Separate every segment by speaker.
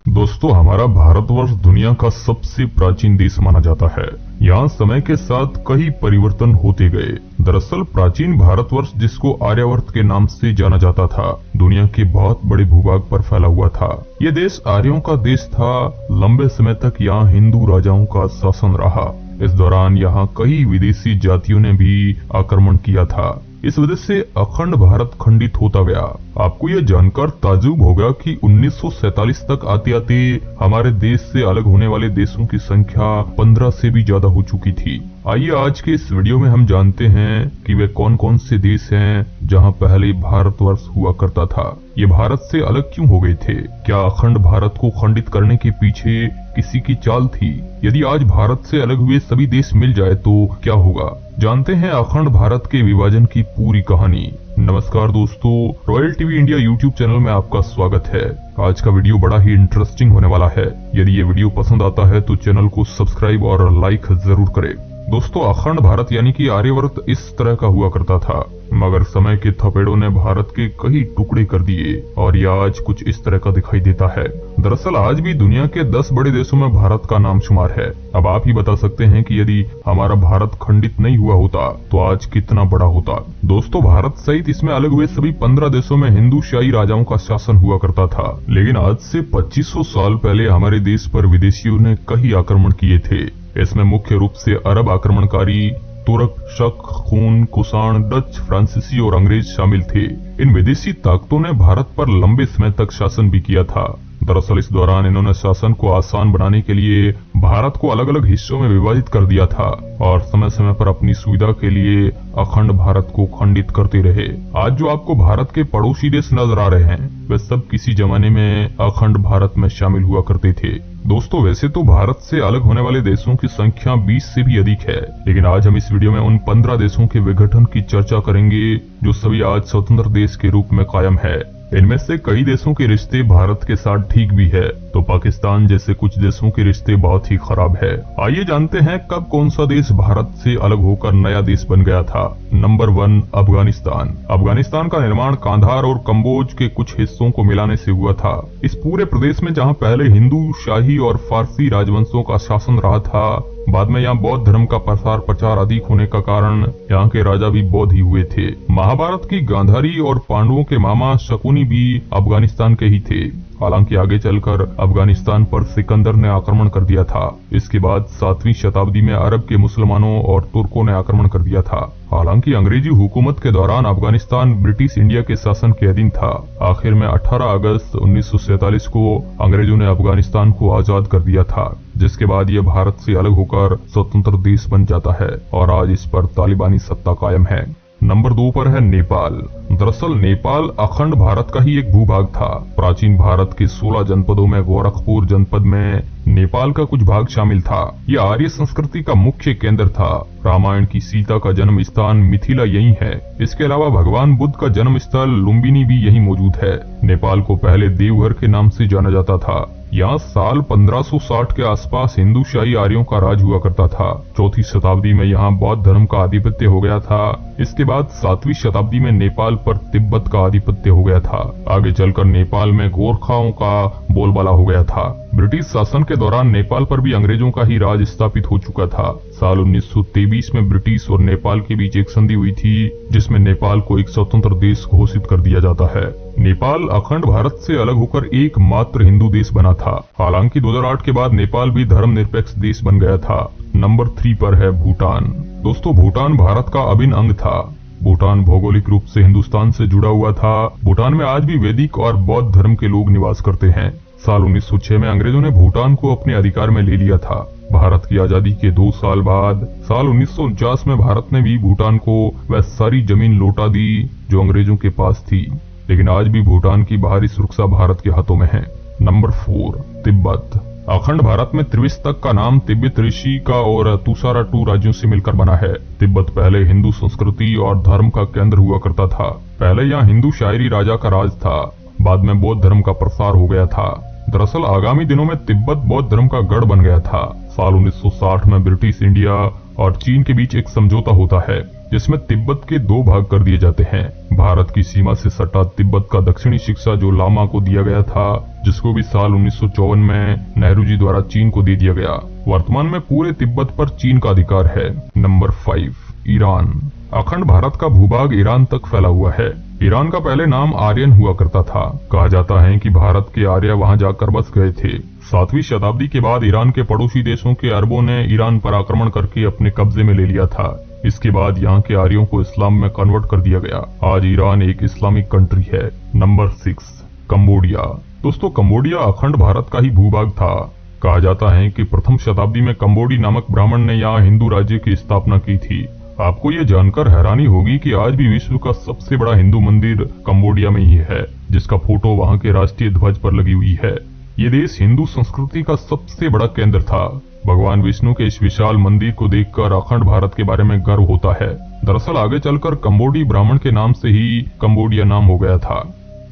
Speaker 1: दोस्तों, हमारा भारतवर्ष दुनिया का सबसे प्राचीन देश माना जाता है। यहाँ समय के साथ कई परिवर्तन होते गए। दरअसल प्राचीन भारतवर्ष, जिसको आर्यावर्त के नाम से जाना जाता था, दुनिया के बहुत बड़े भूभाग पर फैला हुआ था। ये देश आर्यों का देश था। लंबे समय तक यहाँ हिंदू राजाओं का शासन रहा। इस दौरान यहाँ कई विदेशी जातियों ने भी आक्रमण किया था। इस वजह से अखंड भारत खंडित होता गया। आपको यह जानकर ताज्जुब होगा कि 1947 तक आते आते हमारे देश से अलग होने वाले देशों की संख्या 15 से भी ज्यादा हो चुकी थी। आइए आज के इस वीडियो में हम जानते हैं कि वे कौन कौन से देश हैं जहां पहले भारतवर्ष हुआ करता था। ये भारत से अलग क्यों हो गए थे? क्या अखंड भारत को खंडित करने के पीछे किसी की चाल थी? यदि आज भारत से अलग हुए सभी देश मिल जाए तो क्या होगा? जानते हैं अखंड भारत के विभाजन की पूरी कहानी। नमस्कार दोस्तों, royal TV India YouTube channel में आपका स्वागत है। आज का वीडियो बड़ा ही इंटरेस्टिंग होने वाला है। यदि ये वीडियो पसंद आता है तो चैनल को सब्सक्राइब और लाइक जरूर करें। दोस्तों, अखंड भारत यानी कि आर्यावर्त इस तरह का हुआ करता था, मगर समय के थपेड़ों ने भारत के कई टुकड़े कर दिए और ये आज कुछ इस तरह का दिखाई देता है। दरअसल आज भी दुनिया के 10 बड़े देशों में भारत का नाम शुमार है। अब आप ही बता सकते हैं कि यदि हमारा भारत खंडित नहीं हुआ होता तो आज कितना बड़ा होता। दोस्तों, भारत सहित इसमें अलग हुए सभी 15 देशों में हिंदू शाही राजाओं का शासन हुआ करता था। लेकिन आज से 2500 साल पहले हमारे देश पर विदेशियों ने कई आक्रमण किए थे। इसमें मुख्य रूप से अरब आक्रमणकारी, तुर्क, शक, खून, कुषाण, डच, फ्रांसीसी और अंग्रेज शामिल थे। इन विदेशी ताकतों ने भारत पर लंबे समय तक शासन भी किया था। दरअसल इस दौरान इन्होंने शासन को आसान बनाने के लिए भारत को अलग अलग हिस्सों में विभाजित कर दिया था और समय समय पर अपनी सुविधा के लिए अखंड भारत को खंडित करते रहे। आज जो आपको भारत के पड़ोसी देश नजर आ रहे हैं, वे सब किसी जमाने में अखंड भारत में शामिल हुआ करते थे। दोस्तों, वैसे तो भारत से अलग होने वाले देशों की संख्या 20 से भी अधिक है, लेकिन आज हम इस वीडियो में उन 15 देशों के विघटन की चर्चा करेंगे जो सभी आज स्वतंत्र देश के रूप में कायम है। इनमें से कई देशों के रिश्ते भारत के साथ ठीक भी है, तो पाकिस्तान जैसे कुछ देशों के रिश्ते बहुत ही खराब है। आइए जानते हैं कब कौन सा देश भारत से अलग होकर नया देश बन गया था। नंबर 1, अफगानिस्तान। अफगानिस्तान का निर्माण कांधार और कम्बोज के कुछ हिस्सों को मिलाने से हुआ था। इस पूरे प्रदेश में जहां पहले हिंदू, शाही और फारसी राजवंशों का शासन रहा था, बाद में यहाँ बौद्ध धर्म का प्रसार प्रचार अधिक होने का कारण यहाँ के राजा भी बौद्ध ही हुए थे। महाभारत की गांधारी और पांडवों के मामा शकुनी भी अफगानिस्तान के ही थे। हालांकि आगे चलकर अफगानिस्तान पर सिकंदर ने आक्रमण कर दिया था। इसके बाद 7वीं शताब्दी में अरब के मुसलमानों और तुर्कों ने आक्रमण कर दिया था। हालांकि अंग्रेजी हुकूमत के दौरान अफगानिस्तान ब्रिटिश इंडिया के शासन के अधीन था। आखिर में 18 अगस्त 1947 को अंग्रेजों ने अफगानिस्तान को आजाद कर दिया था, जिसके बाद ये भारत से अलग होकर स्वतंत्र देश बन जाता है और आज इस पर तालिबानी सत्ता कायम है। नंबर 2 पर है नेपाल। दरअसल नेपाल अखंड भारत का ही एक भूभाग था। प्राचीन भारत के 16 जनपदों में गोरखपुर जनपद में नेपाल का कुछ भाग शामिल था। यह आर्य संस्कृति का मुख्य केंद्र था। रामायण की सीता का जन्म स्थान मिथिला यही है। इसके अलावा भगवान बुद्ध का जन्म स्थल लुम्बिनी भी यही मौजूद है। नेपाल को पहले देवघर के नाम से जाना जाता था। यहाँ साल 1560 के आसपास हिंदू शाही आर्यों का राज हुआ करता था। 4वीं शताब्दी में यहाँ बौद्ध धर्म का आधिपत्य हो गया था। इसके बाद 7वीं शताब्दी में नेपाल पर तिब्बत का आधिपत्य हो गया था। आगे चलकर नेपाल में गोरखाओं का बोलबाला हो गया था। ब्रिटिश शासन के दौरान नेपाल पर भी अंग्रेजों का ही राज स्थापित हो चुका था। साल 1923 में ब्रिटिश और नेपाल के बीच एक संधि हुई थी, जिसमें नेपाल को एक स्वतंत्र देश घोषित कर दिया जाता है। नेपाल अखंड भारत से अलग होकर एकमात्र हिंदू देश बना था। हालांकि 2008 के बाद नेपाल भी धर्मनिरपेक्ष देश बन गया था। नंबर 3 पर है भूटान। दोस्तों, भूटान भारत का अभिन्न अंग था। भूटान भौगोलिक रूप से हिंदुस्तान से जुड़ा हुआ था। भूटान में आज भी वैदिक और बौद्ध धर्म के लोग निवास करते हैं। साल 1906 में अंग्रेजों ने भूटान को अपने अधिकार में ले लिया था। भारत की आजादी के 2 साल बाद साल 1949 में भारत ने भी भूटान को वह सारी जमीन लौटा दी जो अंग्रेजों के पास थी। लेकिन आज भी भूटान की बाहरी सुरक्षा भारत के हाथों में है। नंबर 4, तिब्बत। अखंड भारत में त्रिविशतक का नाम तिब्बत ऋषि का और तुषारा-टू राज्यों से मिलकर बना है। तिब्बत पहले हिंदू संस्कृति और धर्म का केंद्र हुआ करता था। पहले यहाँ हिंदू शायरी राजा का राज था। बाद में बौद्ध धर्म का प्रसार हो गया था। दरअसल आगामी दिनों में तिब्बत बौद्ध धर्म का गढ़ बन गया था। साल 1960 में ब्रिटिश इंडिया और चीन के बीच एक समझौता होता है। जिसमें तिब्बत के 2 भाग कर दिए जाते हैं। भारत की सीमा से सटा तिब्बत का दक्षिणी हिस्सा जो लामा को दिया गया था, जिसको भी साल 1954 में नेहरू जी द्वारा चीन को दे दिया गया। वर्तमान में पूरे तिब्बत पर चीन का अधिकार है। Number 5, Iran. अखंड भारत का भूभाग ईरान तक फैला हुआ है। ईरान का पहले नाम आर्यन हुआ करता था। कहा जाता है कि भारत के आर्य वहां जाकर बस गए थे। 7वीं शताब्दी के बाद ईरान के पड़ोसी देशों के अरबों ने ईरान पर आक्रमण करके अपने कब्जे में ले लिया था। इसके बाद यहाँ के आर्यों को इस्लाम में कन्वर्ट कर दिया गया। आज ईरान एक इस्लामिक कंट्री है। Number 6, Cambodia. दोस्तों, कंबोडिया अखंड भारत का ही भूभाग था। कहा जाता है कि प्रथम शताब्दी में कंबोडी नामक ब्राह्मण ने यहाँ हिंदू राज्य की स्थापना की थी। आपको ये जानकर हैरानी होगी कि आज भी विश्व का सबसे बड़ा हिंदू मंदिर कंबोडिया में ही है, जिसका फोटो वहाँ के राष्ट्रीय ध्वज पर लगी हुई है। ये देश हिंदू संस्कृति का सबसे बड़ा केंद्र था। भगवान विष्णु के इस विशाल मंदिर को देखकर अखंड भारत के बारे में गर्व होता है। दरअसल आगे चलकर कंबोडी ब्राह्मण के नाम से ही कंबोडिया नाम हो गया था।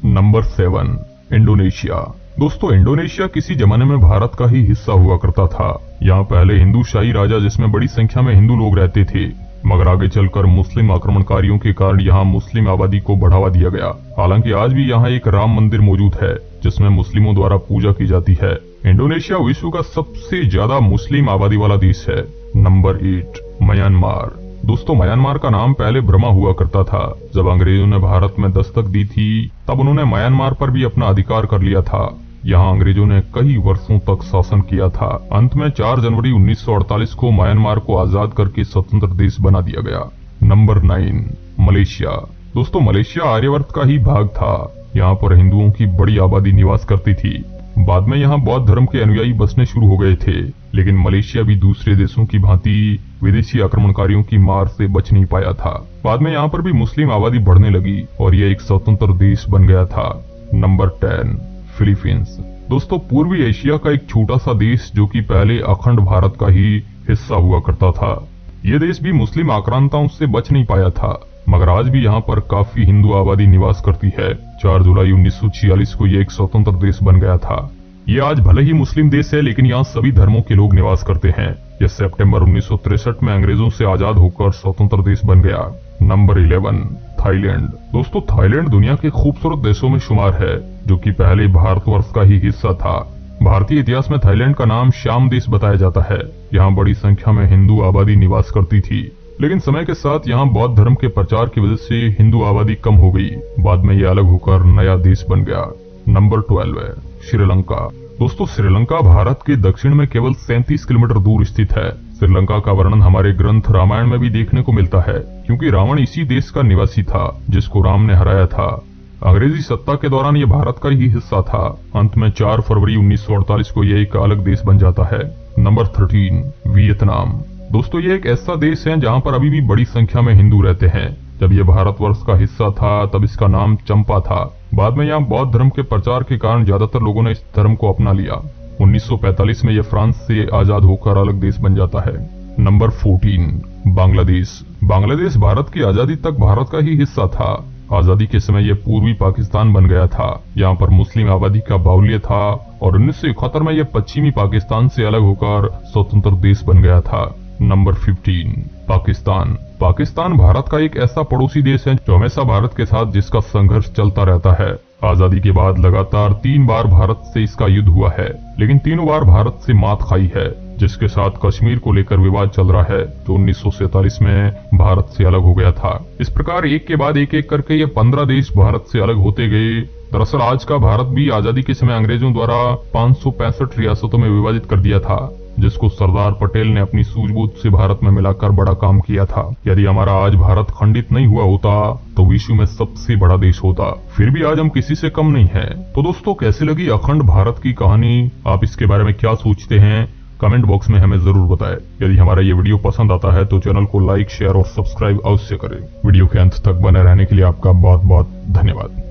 Speaker 1: Number 7, Indonesia. दोस्तों, इंडोनेशिया किसी जमाने में भारत का ही हिस्सा हुआ करता था। यहाँ पहले हिंदू शाही राजा जिसमें बड़ी संख्या में हिंदू लोग रहते थे, मगर आगे चलकर मुस्लिम आक्रमणकारियों के कारण यहाँ मुस्लिम आबादी को बढ़ावा दिया गया। हालांकि आज भी यहाँ एक राम मंदिर मौजूद है जिसमें मुस्लिमों द्वारा पूजा की जाती है। इंडोनेशिया विश्व का सबसे ज्यादा मुस्लिम आबादी वाला देश है। Number 8, Myanmar. दोस्तों, म्यांमार का नाम पहले बर्मा हुआ करता था। जब अंग्रेजों ने भारत में दस्तक दी थी, तब उन्होंने म्यांमार पर भी अपना अधिकार कर लिया था। यहाँ अंग्रेजों ने कई वर्षों तक शासन किया था। अंत में 4 जनवरी 1948 को म्यांमार को आजाद करके स्वतंत्र देश बना दिया गया। Number 9, Malaysia. दोस्तों, मलेशिया आर्यवर्त का ही भाग था। यहाँ पर हिंदुओं की बड़ी आबादी निवास करती थी। बाद में यहाँ बौद्ध धर्म के अनुयायी बसने शुरू हो गए थे, लेकिन मलेशिया भी दूसरे देशों की भांति विदेशी आक्रमणकारियों की मार से बच नहीं पाया था। बाद में यहाँ पर भी मुस्लिम आबादी बढ़ने लगी और यह एक स्वतंत्र देश बन गया था। Number 10, Philippines. दोस्तों, पूर्वी एशिया का एक छोटा सा देश जो कि पहले अखंड भारत का ही हिस्सा हुआ करता था। ये देश भी मुस्लिम आक्रांताओं से बच नहीं पाया था, मगर आज भी यहाँ पर काफी हिंदू आबादी निवास करती है। 4 जुलाई 1946 को ये एक स्वतंत्र देश बन गया था। ये आज भले ही मुस्लिम देश है, लेकिन यहाँ सभी धर्मों के लोग निवास करते हैं। यह सितंबर 1963 में अंग्रेजों से आजाद होकर स्वतंत्र देश बन गया। Number 11, Thailand. दोस्तों, थाईलैंड दुनिया के खूबसूरत देशों में शुमार है, जो कि पहले भारतवर्ष का ही हिस्सा था। भारतीय इतिहास में थाईलैंड का नाम श्याम देश बताया जाता है। यहाँ बड़ी संख्या में हिंदू आबादी निवास करती थी, लेकिन समय के साथ यहाँ बौद्ध धर्म के प्रचार की वजह से हिंदू आबादी कम हो गई। बाद में ये अलग होकर नया देश बन गया। नंबर 12 है श्रीलंका। दोस्तों, श्रीलंका भारत के दक्षिण में केवल 37 किलोमीटर दूर स्थित है। श्रीलंका का वर्णन हमारे ग्रंथ रामायण में भी देखने को मिलता है, क्योंकि रावण इसी देश का निवासी था जिसको राम ने हराया था। अंग्रेजी सत्ता के दौरान ये भारत का ही हिस्सा था। अंत में 4 फरवरी 1948 को यह एक अलग देश बन जाता है। Number 13, Vietnam. दोस्तों, ये एक ऐसा देश है जहाँ पर अभी भी बड़ी संख्या में हिंदू रहते हैं। जब ये भारतवर्ष का हिस्सा था, तब इसका नाम चंपा था। बाद में यहाँ बौद्ध धर्म के प्रचार के कारण ज्यादातर लोगों ने इस धर्म को अपना लिया। 1945 में यह फ्रांस से आजाद होकर अलग देश बन जाता है। नंबर 14, बांग्लादेश। बांग्लादेश भारत की आजादी तक भारत का ही हिस्सा था। आजादी के समय यह पूर्वी पाकिस्तान बन गया था। यहाँ पर मुस्लिम आबादी का बाहुल्य था और 1971 में यह पश्चिमी पाकिस्तान से अलग होकर स्वतंत्र देश बन गया था। नंबर 15, पाकिस्तान। पाकिस्तान भारत का एक ऐसा पड़ोसी देश है जो हमेशा भारत के साथ जिसका संघर्ष चलता रहता है। आजादी के बाद लगातार 3 बार भारत से इसका युद्ध हुआ है, लेकिन तीनों बार भारत से मात खाई है, जिसके साथ कश्मीर को लेकर विवाद चल रहा है, जो 1947 में भारत से अलग हो गया था। इस प्रकार एक के बाद एक करके ये 15 देश भारत से अलग होते गए। दरअसल आज का भारत भी आजादी के समय अंग्रेजों द्वारा 565 रियासतों में विभाजित कर दिया था, जिसको सरदार पटेल ने अपनी सूझबूझ से भारत में मिलाकर बड़ा काम किया था। यदि हमारा आज भारत खंडित नहीं हुआ होता तो विश्व में सबसे बड़ा देश होता। फिर भी आज हम किसी से कम नहीं हैं। तो दोस्तों, कैसी लगी अखंड भारत की कहानी? आप इसके बारे में क्या सोचते हैं? कमेंट बॉक्स में हमें जरूर बताएं। यदि हमारा ये वीडियो पसंद आता है तो चैनल को लाइक, शेयर और सब्सक्राइब अवश्य करें। वीडियो के अंत तक बने रहने के लिए आपका बहुत बहुत धन्यवाद।